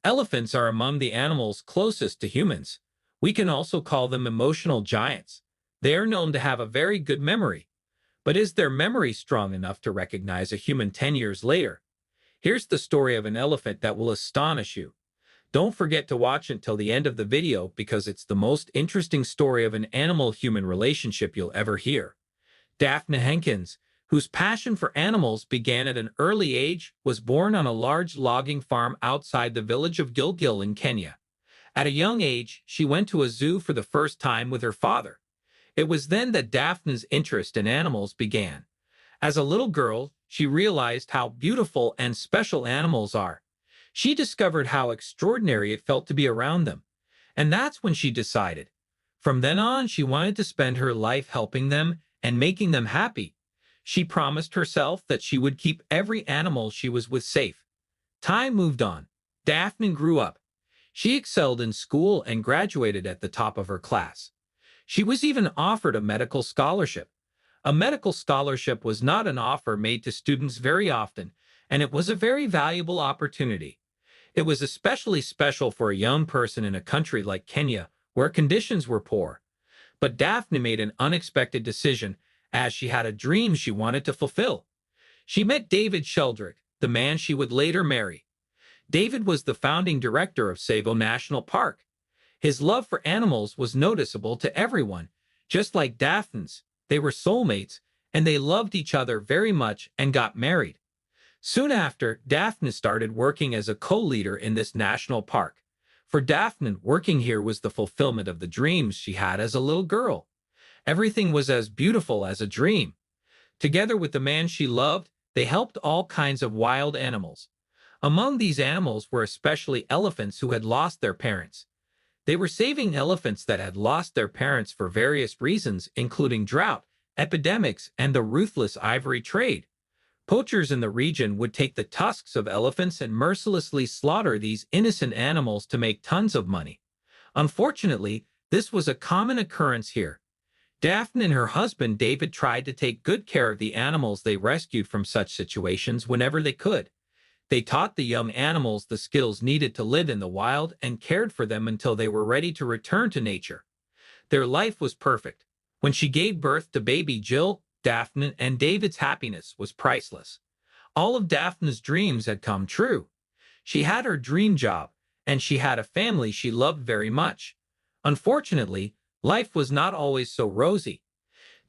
Elephants are among the animals closest to humans. We can also call them emotional giants. They are known to have a very good memory. But is their memory strong enough to recognize a human 10 years later? Here's the story of an elephant that will astonish you. Don't forget to watch until the end of the video because it's the most interesting story of an animal-human relationship you'll ever hear. Daphne Henkins, whose passion for animals began at an early age, was born on a large logging farm outside the village of Gilgil in Kenya. At a young age, she went to a zoo for the first time with her father. It was then that Daphne's interest in animals began. As a little girl, she realized how beautiful and special animals are. She discovered how extraordinary it felt to be around them. And that's when she decided. From then on, she wanted to spend her life helping them and making them happy. She promised herself that she would keep every animal she was with safe. Time moved on. Daphne grew up. She excelled in school and graduated at the top of her class. She was even offered a medical scholarship. A medical scholarship was not an offer made to students very often, and it was a very valuable opportunity. It was especially special for a young person in a country like Kenya, where conditions were poor. But Daphne made an unexpected decision, as she had a dream she wanted to fulfill. She met David Sheldrick, the man she would later marry. David was the founding director of Tsavo National Park. His love for animals was noticeable to everyone. Just like Daphne's, they were soulmates, and they loved each other very much and got married. Soon after, Daphne started working as a co-leader in this national park. For Daphne, working here was the fulfillment of the dreams she had as a little girl. Everything was as beautiful as a dream. Together with the man she loved, they helped all kinds of wild animals. Among these animals were especially elephants who had lost their parents. They were saving elephants that had lost their parents for various reasons, including drought, epidemics, and the ruthless ivory trade. Poachers in the region would take the tusks of elephants and mercilessly slaughter these innocent animals to make tons of money. Unfortunately, this was a common occurrence here. Daphne and her husband David tried to take good care of the animals they rescued from such situations whenever they could. They taught the young animals the skills needed to live in the wild and cared for them until they were ready to return to nature. Their life was perfect. When she gave birth to baby Jill, Daphne and David's happiness was priceless. All of Daphne's dreams had come true. She had her dream job, and she had a family she loved very much. Unfortunately, life was not always so rosy.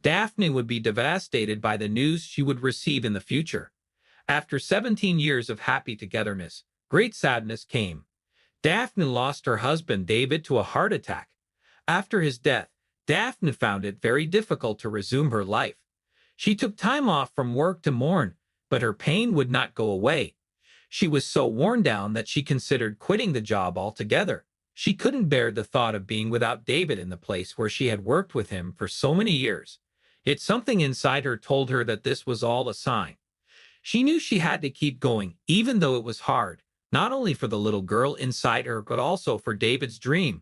Daphne would be devastated by the news she would receive in the future. After 17 years of happy togetherness, great sadness came. Daphne lost her husband David to a heart attack. After his death, Daphne found it very difficult to resume her life. She took time off from work to mourn, but her pain would not go away. She was so worn down that she considered quitting the job altogether. She couldn't bear the thought of being without David in the place where she had worked with him for so many years. Yet something inside her told her that this was all a sign. She knew she had to keep going, even though it was hard, not only for the little girl inside her, but also for David's dream.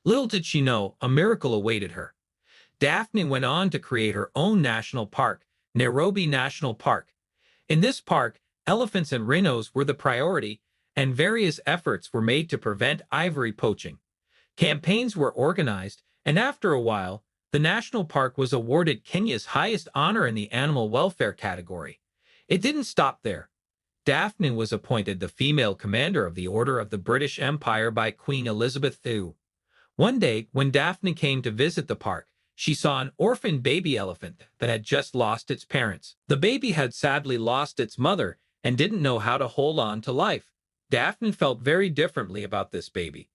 Little did she know, a miracle awaited her. Daphne went on to create her own national park, Nairobi National Park. In this park, elephants and rhinos were the priority, and various efforts were made to prevent ivory poaching. Campaigns were organized, and after a while, the national park was awarded Kenya's highest honor in the animal welfare category. It didn't stop there. Daphne was appointed the female commander of the Order of the British Empire by Queen Elizabeth II. One day, when Daphne came to visit the park, she saw an orphan baby elephant that had just lost its parents. The baby had sadly lost its mother and didn't know how to hold on to life. Daphne felt very differently about this baby.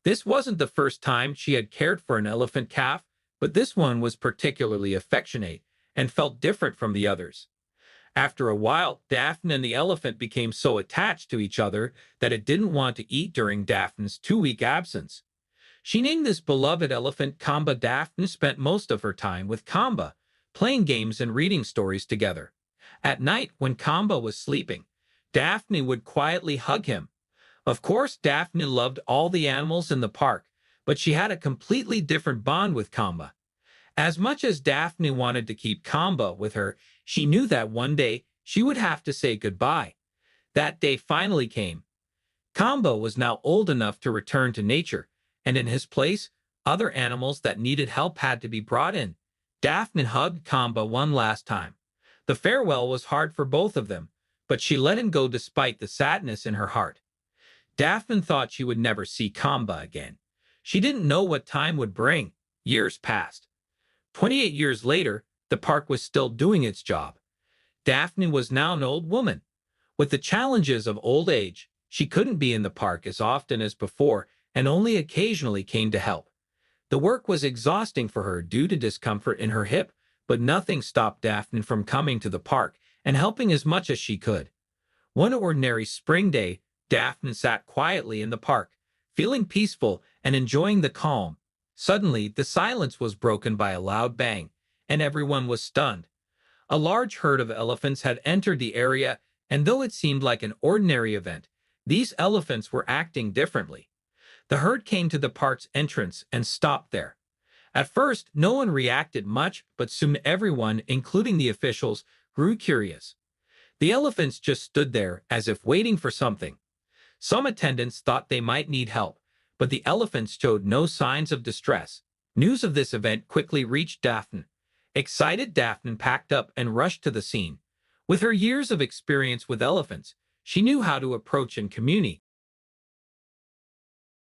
This wasn't the first time she had cared for an elephant calf, but this one was particularly affectionate and felt different from the others. After a while, Daphne and the elephant became so attached to each other that it didn't want to eat during Daphne's 2-week absence. She named this beloved elephant Kamba. Daphne spent most of her time with Kamba, playing games and reading stories together. At night, when Kamba was sleeping, Daphne would quietly hug him. Of course, Daphne loved all the animals in the park, but she had a completely different bond with Kamba. As much as Daphne wanted to keep Kamba with her, she knew that one day she would have to say goodbye. That day finally came. Kamba was now old enough to return to nature, and in his place, other animals that needed help had to be brought in. Daphne hugged Kamba one last time. The farewell was hard for both of them, but she let him go despite the sadness in her heart. Daphne thought she would never see Kamba again. She didn't know what time would bring. Years passed. 28 years later, the park was still doing its job. Daphne was now an old woman. With the challenges of old age, she couldn't be in the park as often as before and only occasionally came to help. The work was exhausting for her due to discomfort in her hip, but nothing stopped Daphne from coming to the park and helping as much as she could. One ordinary spring day, Daphne sat quietly in the park, feeling peaceful and enjoying the calm. Suddenly, the silence was broken by a loud bang, and everyone was stunned. A large herd of elephants had entered the area, and though it seemed like an ordinary event, these elephants were acting differently. The herd came to the park's entrance and stopped there. At first, no one reacted much, but soon everyone, including the officials, grew curious. The elephants just stood there as if waiting for something. Some attendants thought they might need help, but the elephants showed no signs of distress. News of this event quickly reached Daphne. Excited, Daphne packed up and rushed to the scene. With her years of experience with elephants, she knew how to approach and communicate